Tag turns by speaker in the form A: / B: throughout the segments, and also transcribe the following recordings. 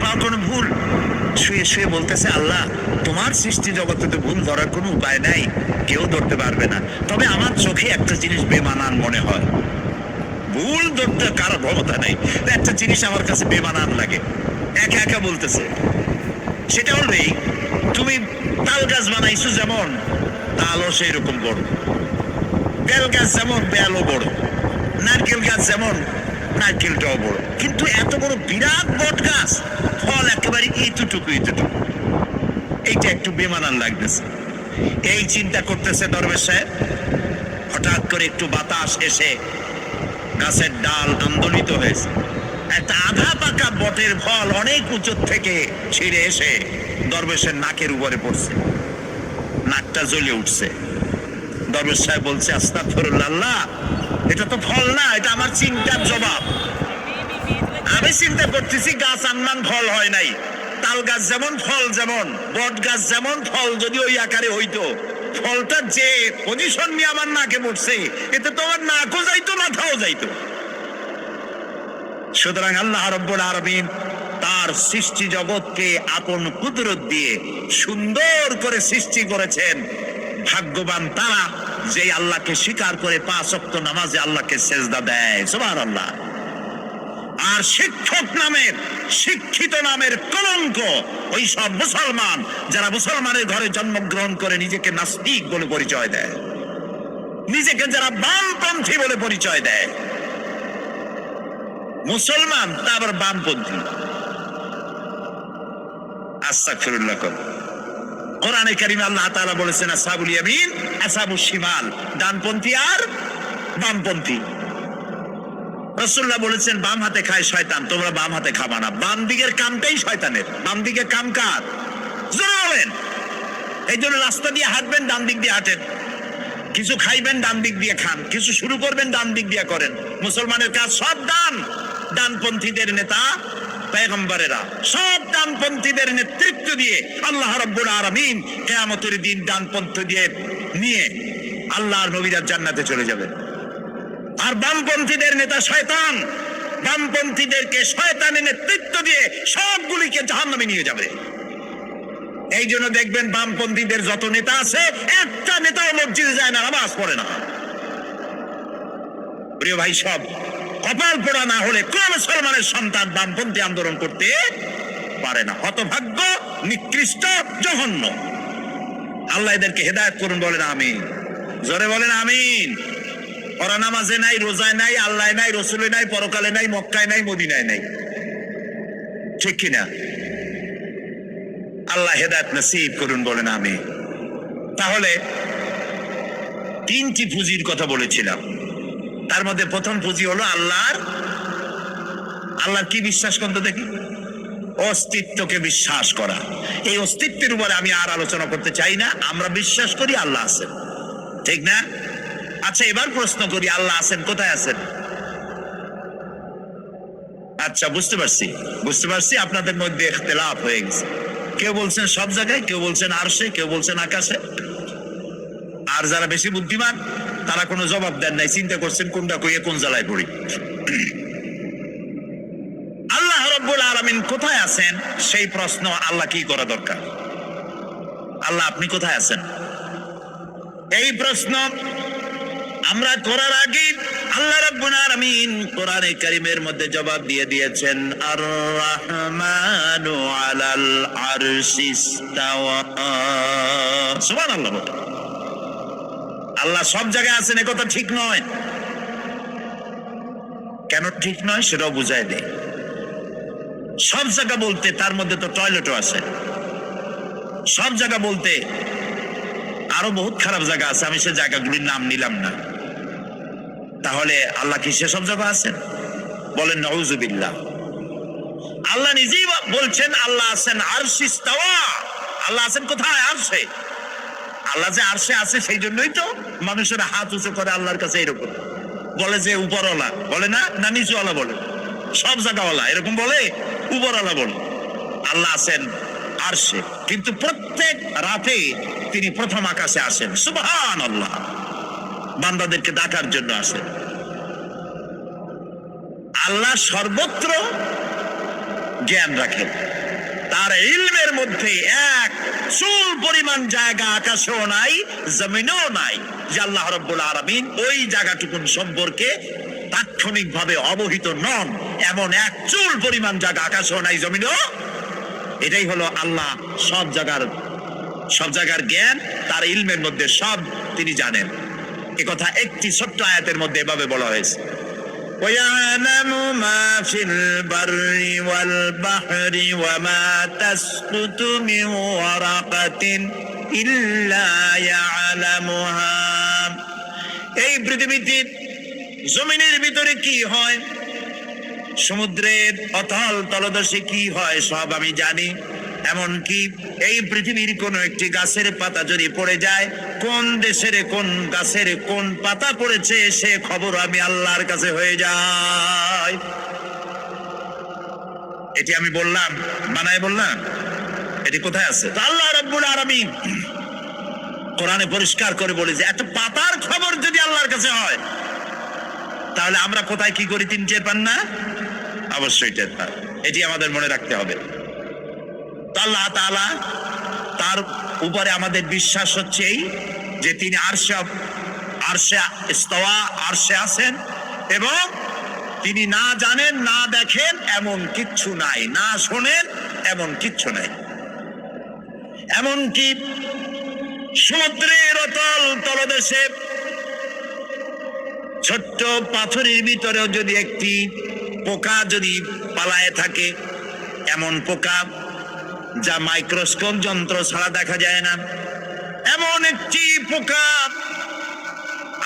A: পাওয়া কোনো ভুল? শুয়ে শুয়ে বলতেছে, আল্লাহ তোমার সৃষ্টি জগতে তো ভুল ধরার কোনো উপায় নাই, কেউ ধরতে পারবে না, তবে আমার চোখে একটা জিনিস বেমানান মনে হয়। ভুল ধরতে কারো ক্ষমতা নেই, একটা জিনিস আমার কাছে বেমানান লাগে। একা একা বলতেছে, সেটা হলো এই, তুমি তাল গাছ বানাইছো যেমন, তালও সেই রকম বড়, বেল গাছ যেমন বেলও বড়, নারকেল গাছ যেমন নারকেলটাও বড়, কিন্তু এত বড় বিরাট বট গাছ, ফল একেবারে এতটুকু এতটুকু। এইটা একটু বেমানান লাগতেছে। এই চিন্তা করতেছে দরবেশ সাহেব, হঠাৎ করে একটু বাতাস এসে গাছের ডাল আন্দোলিত হয়েছে, একটা আধা পাকা বটের ফল অনেক উঁচু থেকে ছিঁড়ে এসে দরবেশের নাকের উপরে পড়ছে, নাকটা জ্বলে উঠছে। দরবেশ সাহেব বলছে, আস্তাগফিরুল্লাহ, আল্লাহ এটা তো ফল না, এটা আমার চিন্তার জবাব। আমি চিন্তা করতেছি গাছ আনমান ফল হয় নাই, তাল গাছ যেমন ফল যেমন, বট গাছ যেমন ফল যদি ওই আকারে হইতো, ফলটা যে পজিশন নিয়ে আমার নাকে পড়ছে, এতে তো আমার নাকও যাইতো মাথাও যাইতো। সুতরাং আল্লাহ রাব্বুল আলামিন তার সৃষ্টি জগৎকে আপন কুদরত দিয়ে সুন্দর করে সৃষ্টি করেছেন। ভাগ্যবান তারা যে আল্লাহকে স্বীকার করে 5 ওয়াক্ত নামাজে আল্লাহকে সেজদা দেয়, সুবহানাল্লাহ। আর শিক্ষক নামের, শিক্ষিত নামের কলঙ্ক ওই সব মুসলমান যারা মুসলমানের ঘরে জন্মগ্রহণ করে নিজেকে নাস্তিক বলে পরিচয় দেয়, নিজেকে যারা বামপন্থী বলে পরিচয় দেয়। মুসলমান তা আবার বামপন্থী, আস্তাগফিরুল্লাহ। কোরআনে কারিমে আল্লাহ তাআলা বলেছেন, আসহাবুল ইয়ামিন আসহাবুশ শিমাল, ডানপন্থী আর বামপন্থী। রাসূলুল্লাহ বলেছেন, বাম হাতে খায় শয়তান, তোমরা বাম হাতে খাবা না। বাম দিকের কামটাই শয়তানের, বাম দিকের কাম কার? জোরে বলেন। এই জন্য রাস্তা দিয়ে হাঁটবেন, ডান দিক দিয়ে হাঁটেন, কিছু খাইবেন ডান দিক দিয়ে খান, কিছু শুরু করবেন ডান দিক দিয়ে করেন। মুসলমানের কাজ সব ডান, ডানপন্থীদের নেতা পয়গম্বরেরা সব ডানপন্থীদের নেতৃত্ব দিয়ে আল্লাহ রাব্বুল আলামিন কিয়ামতের দিন ডানপন্থী দিয়ে নিয়ে আল্লাহর নবীরা জান্নাতে চলে যাবেন। আর বামপন্থীদের নেতা শয়তান, বামপন্থীদেরকে শয়তানের নেতৃত্ব দিয়ে সবগুলিকে জাহান্নামে নিয়ে যাবে। এই জন্য দেখবেন বামপন্থীদের যত নেতা আছে, একটা নেতাও মসজিদে যায় না, নামাজ পড়ে না। প্রিয় ভাই, সব কপাল পোড়া না হলে কোন মুসলমানের সন্তান বামপন্থী আন্দোলন করতে পারে না। হতভাগ্য, নিকৃষ্ট, জঘন্য। আল্লাহ এদেরকে হেদায়েত করুন, বলেন আমিন। জোরে বলেন আমিন। ওরা নামাজে নাই, রোজায় নাই, আল্লাহ নাই, রসুলে নাই, পরকালে নাই, মক্কায় নাই, মদিনায় নাই, ঠিক কিনা? আল্লাহ হেদায়েত নসিব করুন, বলেন আমিন। তাহলে 3টি পুঁজির কথা বলেছিলাম, তার মধ্যে প্রথম পুঁজি হলো আল্লাহর কি বিশ্বাস করতে দেখি? অস্তিত্বকে বিশ্বাস করা। এই অস্তিত্বের উপরে আমি আর আলোচনা করতে চাই না। আমরা বিশ্বাস করি আল্লাহ আছেন, ঠিক না? আচ্ছা, এবার প্রশ্ন করি, আল্লাহ আছেন, কোথায় আছেন? আচ্ছা, বুঝতে পারছি আপনাদের মধ্যে ইখতিলাফ হয়ে গেছে। কেউ বলছেন সব জায়গায়, কেউ বলছেন আরশে, কেউ বলছেন আকাশে। আর যারা বেশি বুদ্ধিমান তারা কোনো জবাব দেন নাই, চিন্তা করছেন কোনটা কইয়ে কোন জ্বালায় পড়ি। আল্লাহ রাব্বুল আলামিন কোথায় আছেন সেই প্রশ্ন আল্লাহ কি করা দরকার? আল্লাহ আপনি কোথায় আছেন এই প্রশ্ন আমরা করার আগে আল্লাহ রাব্বুল আলামিন কোরআনে কারীমের মধ্যে জবাব দিয়ে দিয়েছেন, আর রাহমানু আলাল আরশি ইস্তাওয়া। সুবহানাল্লাহ। আল্লাহ সব জায়গায় আছেন এ কথা ঠিক নয়। কেন ঠিক নয় সেটাও বুঝাই দেয়। সব জায়গা বলতে তার মধ্যে তো টয়লেটও আছে। সব জায়গা বলতে আরো বহুত খারাপ জায়গা আছে, আমি সে জায়গাগুলির নাম নিলাম না। তাহলে আল্লাহ কি সেসব জায়গা আছেন? বলেন নাউযুবিল্লাহ। আল্লাহ নিজেই বলছেন আল্লাহ আছেন আরশে ইস্তাওয়া। আল্লাহ আছেন কোথায়? আরশে। আল্লাহ যে আরশে আছে সেই জন্যই তো মানুষের হাত উঁচু করে আল্লাহর কাছে, এরকম বলে যে উপরওয়ালা, বলে না, না নিচুওয়ালা বলে, সব জায়গাওয়ালা এরকম বলে, উপরওয়ালা বলে। আল্লাহ আছেন আরশে, কিন্তু প্রত্যেক রাতে তিনি প্রথম আকাশে আসেন। সুবহানাল্লাহ। বান্দাদেরকে ডাকার জন্য আসেন। আল্লাহ সর্বত্র জ্ঞান রাখেন। তার ইলমের মধ্যে এক চুল পরিমাণ জায়গা আকাশেও নাই, জমিনেও নাই যে আল্লাহ রাব্বুল আলামিন ওই জায়গাটুকুন সম্পর্কে তাৎক্ষণিকভাবে অবহিত নন, এমন এক চুল পরিমাণ জায়গা আকাশেও নাই, জমিনেও। এটাই হলো আল্লাহ সব জায়গার জ্ঞান, তার ইলমের মধ্যে সব তিনি জানেন। এ কথা একটি ছোট্ট আয়াতের মধ্যে এভাবে বলা হয়েছে, وَيَعْلَمُ مَا فِي الْبَرِّ وَالْبَحْرِ وَمَا تَسْقُطُ مِنْ وَرَقَةٍ إِلَّا يَعْلَمُهَا। এই পৃথিবীতে জমিনের ভিতরে কি হয়, সমুদ্রের অতল তলদেশে কি হয়, সব আমি জানি। এমনকি এই পৃথিবীর কোন একটি গাছের পাতা যদি পড়ে যায়, কোন দেশের কোন গাছের কোন পাতা পড়েছে সে খবর আমি আল্লাহর কাছে হয়ে যায়। এটি আমি বললাম, বানায় বললাম? এটি কোথায় আছে? আল্লাহ রাব্বুল আলামিন কোরআনে পরিষ্কার করে বলে যে একটা পাতার খবর যদি আল্লাহর কাছে হয়, তাহলে আমরা কোথায় কি করি তিনি টের পান না? অবশ্যই টের পান। এটি আমাদের মনে রাখতে হবে। আল্লাহ তাআলা, তার উপরে আমাদের বিশ্বাস হচ্ছে এই যে তিনি আরশে ইস্তাওয়া, আরশে আছেন, এবং তিনি না জানেন না দেখেন এমন কিচ্ছু নাই, না শোনেন এমন কিচ্ছু নাই। এমনকি সমুদ্রের অতল তলদেশে ছোট্ট পাথরের ভিতরেও যদি একটি পোকা যদি পালায়ে থাকে, এমন পোকা যা মাইক্রোস্কোপ যন্ত্র ছাড়া দেখা যায় না, এমন একটি পোকা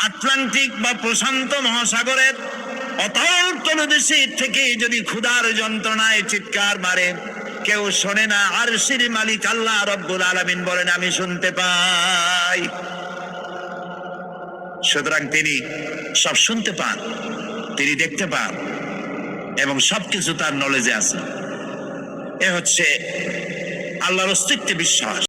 A: আটলান্টিক বা প্রশান্ত মহাসাগরের অতল তলদেশে থেকে যদি ক্ষুধার যন্ত্রণায় চিৎকার মারে, কেউ শোনে না। আরশের মালিক আল্লাহ রাব্বুল আলামিন বলেন আমি শুনতে পাই। সুতরাং তিনি সব শুনতে পান, তিনি দেখতে পান, এবং সবকিছু তার নলেজে আছে। এ হচ্ছে আল্লাহর অস্তিত্বে বিশ্বাস।